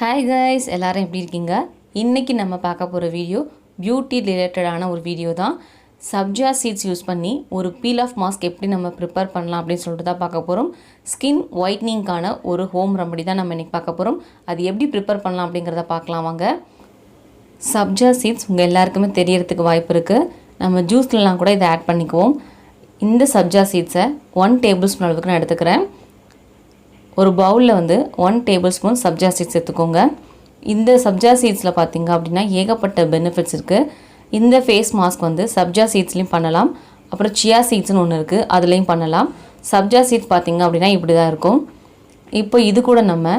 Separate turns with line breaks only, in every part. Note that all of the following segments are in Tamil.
ஹாய் கைஸ், எல்லாரும் எப்படி இருக்கீங்க? இன்றைக்கி நம்ம பார்க்க போகிற வீடியோ பியூட்டி ரிலேட்டடான ஒரு வீடியோ தான். சப்ஜா சீட்ஸ் யூஸ் பண்ணி ஒரு பீல் ஆஃப் மாஸ்க் எப்படி நம்ம ப்ரிப்பேர் பண்ணலாம் அப்படின்னு சொல்லிட்டு தான் பார்க்க போகிறோம். ஸ்கின் ஒயிட்னிங்கான ஒரு ஹோம் ரெமடி தான் நம்ம இன்றைக்கி பார்க்க போகிறோம். அது எப்படி ப்ரிப்பேர் பண்ணலாம் அப்படிங்கிறத பார்க்கலாம் வாங்க. சப்ஜா சீட்ஸ் உங்கள் எல்லாருக்குமே தெரியறதுக்கு வாய்ப்பு இருக்குது. நம்ம ஜூஸ்லலாம் கூட இதை ஆட் பண்ணிக்குவோம். இந்த சப்ஜா சீட்ஸை 1 டேபிள் ஸ்பூன் அளவுக்கு நான் எடுத்துக்கிறேன். ஒரு பவுலில் வந்து 1 டேபிள் ஸ்பூன் சப்ஜா சீட்ஸ் எடுத்துக்கோங்க. இந்த சப்ஜா சீட்ஸில் பார்த்திங்க அப்படின்னா ஏகப்பட்ட பெனிஃபிட்ஸ் இருக்குது. இந்த ஃபேஸ் மாஸ்க் வந்து சப்ஜா சீட்ஸ்லேயும் பண்ணலாம், அப்புறம் சியா சீட்ஸ்னு ஒன்று இருக்குது, அதுலேயும் பண்ணலாம். சப்ஜா சீட்ஸ் பார்த்திங்க அப்படின்னா இப்படி தான் இருக்கும். இப்போ இது கூட நம்ம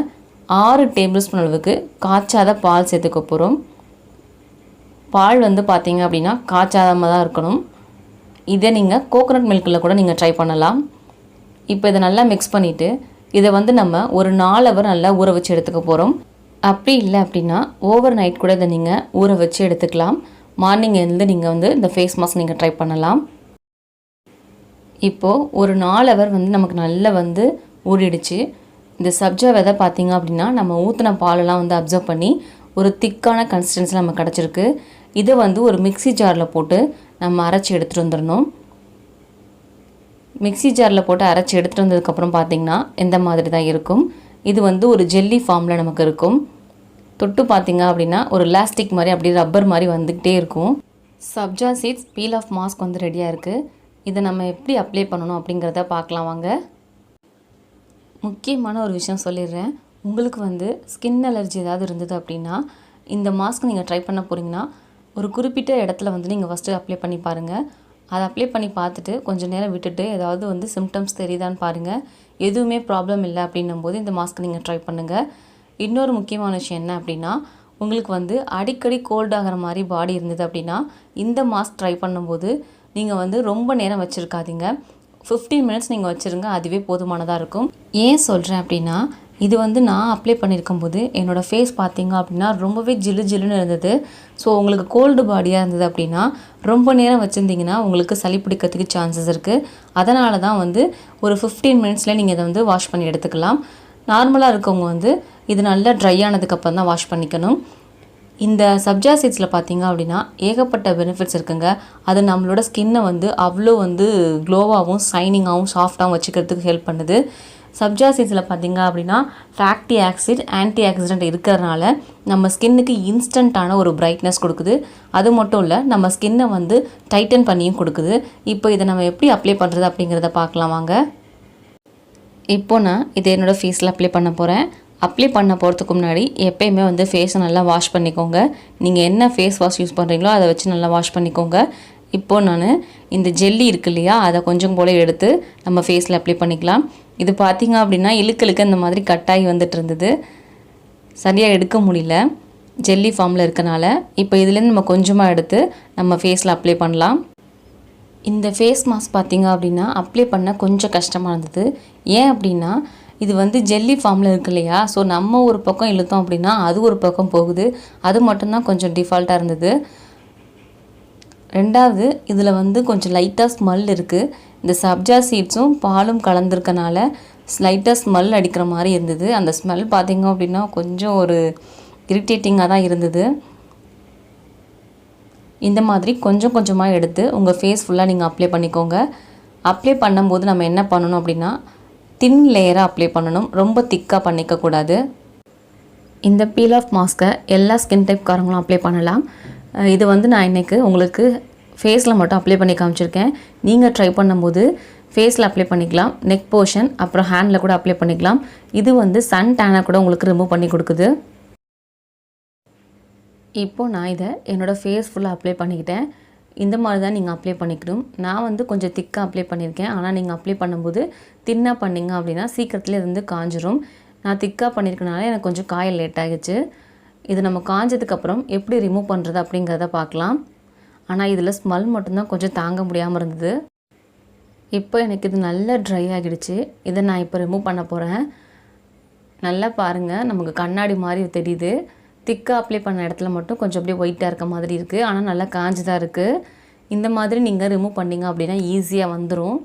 6 டேபிள் ஸ்பூன் அளவுக்கு காய்ச்சாத பால் சேர்த்துக்க போகிறோம். பால் வந்து பார்த்திங்க அப்படின்னா காய்ச்சாதமாக தான் இருக்கணும். இதை நீங்கள் கோகோனட் மில்கில் கூட நீங்கள் ட்ரை பண்ணலாம். இப்போ இதை நல்லா மிக்ஸ் பண்ணிவிட்டு இதை வந்து நம்ம ஒரு 4 ஹவர் நல்லா ஊற வச்சு எடுத்துக்க போகிறோம். அப்படி இல்லை அப்படின்னா ஓவர் நைட் கூட இதை நீங்கள் ஊற வச்சு எடுத்துக்கலாம். மார்னிங் எழுந்து நீங்கள் வந்து இந்த ஃபேஸ் மாஸ்க் நீங்கள் ட்ரை பண்ணலாம். இப்போது ஒரு 4 ஹவர் வந்து நமக்கு நல்லா வந்து ஊறிடுச்சு. இந்த சப்ஜா விதை பார்த்திங்க அப்படின்னா நம்ம ஊற்றின பாலெல்லாம் வந்து அப்சர்வ் பண்ணி ஒரு திக்கான கன்சிஸ்டன்சி நமக்கு கிடச்சிருக்கு. இதை வந்து ஒரு மிக்சி ஜாரில் போட்டு நம்ம அரைச்சி எடுத்துகிட்டு வந்துடணும். மிக்சி ஜாரில் போட்டு அரைச்சி எடுத்துகிட்டு வந்ததுக்கப்புறம் பார்த்திங்கன்னா இந்த மாதிரி தான் இருக்கும். இது வந்து ஒரு ஜெல்லி ஃபார்மில் நமக்கு இருக்கும். தொட்டு பார்த்திங்க அப்படின்னா ஒரு எலாஸ்டிக் மாதிரி அப்படி ரப்பர் மாதிரி வந்துக்கிட்டே இருக்கும். Sabja seeds peel off mask வந்து ரெடியாக இருக்குது. இதை நம்ம எப்படி அப்ளை பண்ணணும் அப்படிங்கிறத பார்க்கலாம் வாங்க. முக்கியமான ஒரு விஷயம் சொல்லிடுறேன். உங்களுக்கு வந்து ஸ்கின் அலர்ஜி ஏதாவது இருந்தது அப்படின்னா இந்த மாஸ்க் நீங்கள் ட்ரை பண்ண போகிறீங்கன்னா ஒரு குறிப்பிட்ட இடத்துல வந்து நீங்கள் ஃபஸ்ட்டு அப்ளை பண்ணி பாருங்கள். அதை அப்ளை பண்ணி பார்த்துட்டு கொஞ்சம் நேரம் விட்டுட்டு ஏதாவது வந்து சிம்டம்ஸ் தெரியுதான்னு பாருங்கள். எதுவுமே ப்ராப்ளம் இல்லை அப்படின்னும் போது இந்த மாஸ்க் நீங்கள் ட்ரை பண்ணுங்கள். இன்னொரு முக்கியமான விஷயம் என்ன அப்படின்னா, உங்களுக்கு வந்து அடிக்கடி கோல்ட் ஆகிற மாதிரி பாடி இருந்தது அப்படின்னா இந்த மாஸ்க் ட்ரை பண்ணும்போது நீங்கள் வந்து ரொம்ப நேரம் வச்சுருக்காதீங்க. 15 மினிட்ஸ் நீங்கள் வச்சுருங்க, அதுவே போதுமானதாக இருக்கும். ஏன் சொல்கிறேன் அப்படின்னா, இது வந்து நான் அப்ளை பண்ணியிருக்கும் போது என்னோடய ஃபேஸ் பார்த்திங்க அப்படின்னா ரொம்பவே ஜில்லுன்னு இருந்தது. ஸோ உங்களுக்கு கோல்டு பாடியாக இருந்தது அப்படின்னா ரொம்ப நேரம் வச்சுருந்தீங்கன்னா உங்களுக்கு சளி பிடிக்கிறதுக்கு சான்சஸ் இருக்குது. அதனால தான் வந்து ஒரு 15 மினிட்ஸில் நீங்கள் இதை வந்து வாஷ் பண்ணி எடுத்துக்கலாம். நார்மலாக இருக்கவங்க வந்து இது நல்லா ட்ரை ஆனதுக்கப்புறம் தான் வாஷ் பண்ணிக்கணும். இந்த சப்ஜா சீட்ஸில் பார்த்திங்க அப்படின்னா ஏகப்பட்ட பெனிஃபிட்ஸ் இருக்குங்க. அது நம்மளோட ஸ்கின்னை வந்து அவ்வளோ வந்து க்ளோவாகவும் ஷைனிங்காகவும் சாஃப்டாகவும் வச்சுக்கிறதுக்கு ஹெல்ப் பண்ணுது. சப்ஜா சீட்ஸில் பார்த்திங்க அப்படின்னா ஃபேட்டி ஆன்டி ஆக்சிடென்ட் இருக்கிறதுனால நம்ம ஸ்கின்னுக்கு இன்ஸ்டண்ட்டான ஒரு பிரைட்னஸ் கொடுக்குது. அது மட்டும் இல்லை, நம்ம ஸ்கின்னை வந்து டைட்டன் பண்ணியும் கொடுக்குது. இப்போ இதை நம்ம எப்படி அப்ளை பண்ணுறது அப்படிங்கிறத பார்க்கலாம் வாங்க. இப்போ நான் இதை என்னோடய ஃபேஸில் அப்ளை பண்ண போகிறேன். அப்ளை பண்ண போகிறதுக்கு முன்னாடி எப்போயுமே வந்து ஃபேஸை நல்லா வாஷ் பண்ணிக்கோங்க. நீங்கள் என்ன ஃபேஸ் வாஷ் யூஸ் பண்ணுறீங்களோ அதை வச்சு நல்லா வாஷ் பண்ணிக்கோங்க. இப்போது நான் இந்த ஜெல்லி இருக்கு இல்லையா, அதை கொஞ்சம் போல் எடுத்து நம்ம ஃபேஸில் அப்ளை பண்ணிக்கலாம். இது பார்த்திங்க அப்படின்னா இழுக்க இந்த மாதிரி கட்டாகி வந்துட்டு இருந்தது, சரியாக எடுக்க முடியல ஜெல்லி ஃபார்மில் இருக்கனால. இப்போ இதுலேருந்து நம்ம கொஞ்சமாக எடுத்து நம்ம ஃபேஸில் அப்ளை பண்ணலாம். இந்த ஃபேஸ் மாஸ்க் பார்த்திங்க அப்படின்னா அப்ளை பண்ண கொஞ்சம் கஷ்டமாக இருந்தது. ஏன் அப்படின்னா இது வந்து ஜெல்லி ஃபார்மில் இருக்கு இல்லையா, ஸோ நம்ம ஒரு பக்கம் இழுத்தோம் அப்படின்னா அது ஒரு பக்கம் போகுது. அது மட்டும்தான் கொஞ்சம் டிஃபால்ட்டாக இருந்தது. ரெண்டாவது, இதில் வந்து கொஞ்சம் லைட்டாக ஸ்மெல் இருக்குது. இந்த சப்ஜா சீட்ஸும் பாலும் கலந்துருக்கனால லைட்டாக ஸ்மெல் அடிக்கிற மாதிரி இருந்தது. அந்த ஸ்மெல் பார்த்திங்க அப்படின்னா கொஞ்சம் ஒரு இரிட்டேட்டிங்காக தான் இருந்தது. இந்த மாதிரி கொஞ்சம் கொஞ்சமாக எடுத்து உங்கள் ஃபேஸ் ஃபுல்லாக நீங்கள் அப்ளை பண்ணிக்கோங்க. அப்ளை பண்ணும்போது நம்ம என்ன பண்ணணும் அப்படின்னா தின் லேயராக அப்ளை பண்ணணும், ரொம்ப திக்காக பண்ணிக்கக்கூடாது. இந்த பீல் ஆஃப் மாஸ்க்கை எல்லா ஸ்கின் டைப்காரங்களும் அப்ளை பண்ணலாம். இது வந்து நான் இன்றைக்கி உங்களுக்கு ஃபேஸில் மட்டும் அப்ளை பண்ணி காமிச்சிருக்கேன். நீங்கள் ட்ரை பண்ணும்போது ஃபேஸில் அப்ளை பண்ணிக்கலாம், நெக் போர்ஷன் அப்புறம் ஹேண்டில் கூட அப்ளை பண்ணிக்கலாம். இது வந்து சன் டேனை கூட உங்களுக்கு ரிமூவ் பண்ணி கொடுக்குது. இப்போது நான் இதை என்னோடய ஃபேஸ் ஃபுல்லாக அப்ளை பண்ணிக்கிட்டேன். இந்த மாதிரி தான் நீங்கள் அப்ளை பண்ணிக்கணும். நான் வந்து கொஞ்சம் திக்காக அப்ளை பண்ணியிருக்கேன். ஆனால் நீங்கள் அப்ளை பண்ணும்போது தின்னாக பண்ணிங்க அப்படின்னா சீக்கிரத்தில் இது வந்து காஞ்சிரும். நான் திக்காக பண்ணியிருக்கனால எனக்கு கொஞ்சம் காய லேட் ஆகிடுச்சு. இது நம்ம காஞ்சதுக்கப்புறம் எப்படி ரிமூவ் பண்ணுறது அப்படிங்கிறத பார்க்கலாம். ஆனால் இதில் ஸ்மெல் மட்டும்தான் கொஞ்சம் தாங்க முடியாமல் இருந்தது. இப்போ எனக்கு இது நல்லா ட்ரை ஆகிடுச்சு. இதை நான் இப்போ ரிமூவ் பண்ண போகிறேன். நல்லா பாருங்கள், நமக்கு கண்ணாடி மாதிரி தெரியுது. திக்காக அப்ளை பண்ண இடத்துல மட்டும் கொஞ்சம் அப்படியே ஒயிட்டாக இருக்க மாதிரி இருக்குது, ஆனால் நல்லா காஞ்சி தான் இருக்குது. இந்த மாதிரி நீங்கள் ரிமூவ் பண்ணிங்க அப்படின்னா ஈஸியாக வந்துடும்.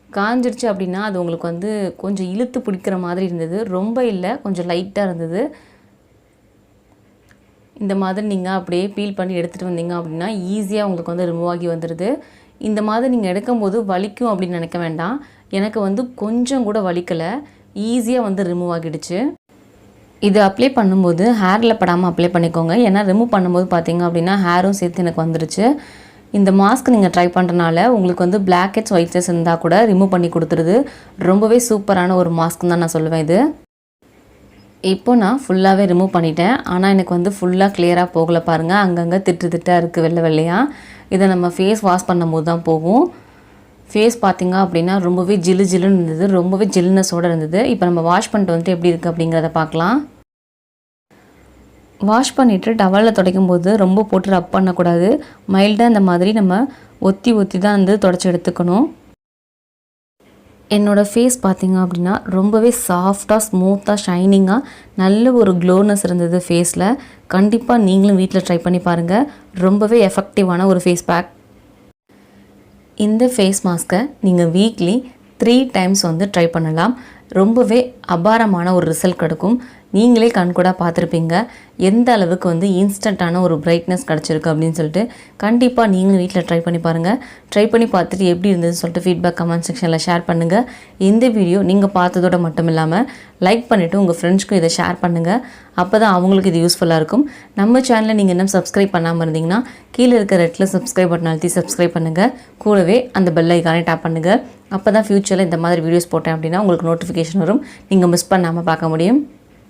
காஞ்சிடுச்சு அப்படின்னா அது உங்களுக்கு வந்து கொஞ்சம் இழுத்து பிடிக்கிற மாதிரி இருந்தது, ரொம்ப இல்லை, கொஞ்சம் லைட்டாக இருந்தது. இந்த மாதிரி நீங்கள் அப்படியே பீல் பண்ணி எடுத்துகிட்டு வந்தீங்க அப்படின்னா ஈஸியாக உங்களுக்கு வந்து ரிமூவ் ஆகி வந்துடுது. இந்த மாதிரி நீங்கள் எடுக்கும்போது வலிக்கும் அப்படின்னு நினைக்க வேண்டாம். எனக்கு வந்து கொஞ்சம் கூட வலிக்கலை, ஈஸியாக வந்து ரிமூவ் ஆகிடுச்சு. இது அப்ளை பண்ணும்போது ஹேரில் படாமல் அப்ளை பண்ணிக்கோங்க. ஏன்னா ரிமூவ் பண்ணும்போது பார்த்தீங்க அப்படின்னா ஹேரும் சேர்த்து எனக்கு வந்துடுச்சு. இந்த மாஸ்க் நீங்கள் ட்ரை பண்ணுறனால உங்களுக்கு வந்து பிளாக் ஹெட்ஸ் ஒயிட் ஹெட்ஸ் இருந்தால் கூட ரிமூவ் பண்ணி கொடுத்துருது. ரொம்பவே சூப்பரான ஒரு மாஸ்க் தான் நான் சொல்லுவேன் இது. இப்போ நான் ஃபுல்லாகவே ரிமூவ் பண்ணிட்டேன். ஆனால் எனக்கு வந்து ஃபுல்லாக கிளியராக போகலை பாருங்கள். அங்கங்கே திட்டாக இருக்குது வெள்ளை வெள்ளையாக. இதை நம்ம ஃபேஸ் வாஷ் பண்ணும்போது தான் போகும். ஃபேஸ் பார்த்திங்க அப்படின்னா ரொம்பவே ஜில்லுன்னு இருந்தது, ரொம்பவே ஜில்னஸோடு இருந்தது. இப்போ நம்ம வாஷ் பண்ணிட்டு வந்துட்டு எப்படி இருக்குது அப்படிங்கிறத பார்க்கலாம். வாஷ் பண்ணிவிட்டு டவலில் துடைக்கும் போது ரொம்ப போட்டு ரப் பண்ணக்கூடாது. மைல்டாக இந்த மாதிரி நம்ம ஒத்தி தான் வந்து துடைச்சி எடுத்துக்கணும். என்னோடய ஃபேஸ் பார்த்திங்க அப்படின்னா ரொம்பவே சாஃப்டாக ஸ்மூத்தாக ஷைனிங்காக நல்ல ஒரு க்ளோனஸ் இருந்தது ஃபேஸில். கண்டிப்பாக நீங்களும் வீட்டில் ட்ரை பண்ணி பாருங்கள். ரொம்பவே எஃபெக்டிவான ஒரு ஃபேஸ் பேக். இந்த ஃபேஸ் மாஸ்க்கை நீங்கள் வீக்லி 3 டைம்ஸ் வந்து ட்ரை பண்ணலாம். ரொம்பவே அபாரமான ஒரு ரிசல்ட் கிடைக்கும். நீங்களே கண்கூடாக பார்த்துருப்பீங்க எந்த அளவுக்கு வந்து இன்ஸ்டண்ட்டான ஒரு பிரைட்னஸ் கிடச்சிருக்கு அப்படின்னு சொல்லிட்டு. கண்டிப்பாக நீங்களும் வீட்டில் ட்ரை பண்ணி பாருங்கள். ட்ரை பண்ணி பார்த்துட்டு எப்படி இருந்ததுன்னு சொல்லிட்டு ஃபீட்பேக் கமெண்ட் செக்ஷனில் ஷேர் பண்ணுங்கள். இந்த வீடியோ நீங்கள் பார்த்ததோடு மட்டும் இல்லாமல் லைக் பண்ணிவிட்டு உங்கள் ஃப்ரெண்ட்ஸ்க்கும் இதை ஷேர் பண்ணுங்கள். அப்போ தான் அவங்களுக்கு இது யூஸ்ஃபுல்லாக இருக்கும். நம்ம சேனலை நீங்கள் இன்னும் சப்ஸ்கிரைப் பண்ணாமல் இருந்தீங்கன்னா கீழே இருக்க ரெட்டில் சப்ஸ்கிரைப் பட்டன் அழுத்தி சப்ஸ்கிரைப் பண்ணுங்கள். கூடவே அந்த பெல் ஐக்கானே டேப் பண்ணுங்கள். அப்போ தான் ஃப்யூச்சரில் இந்த மாதிரி வீடியோஸ் போட்டேன் அப்படின்னா உங்களுக்கு நோட்டிஃபிகேஷன் வரும். நீங்கள் மிஸ் பண்ணாமல் பார்க்க முடியும்.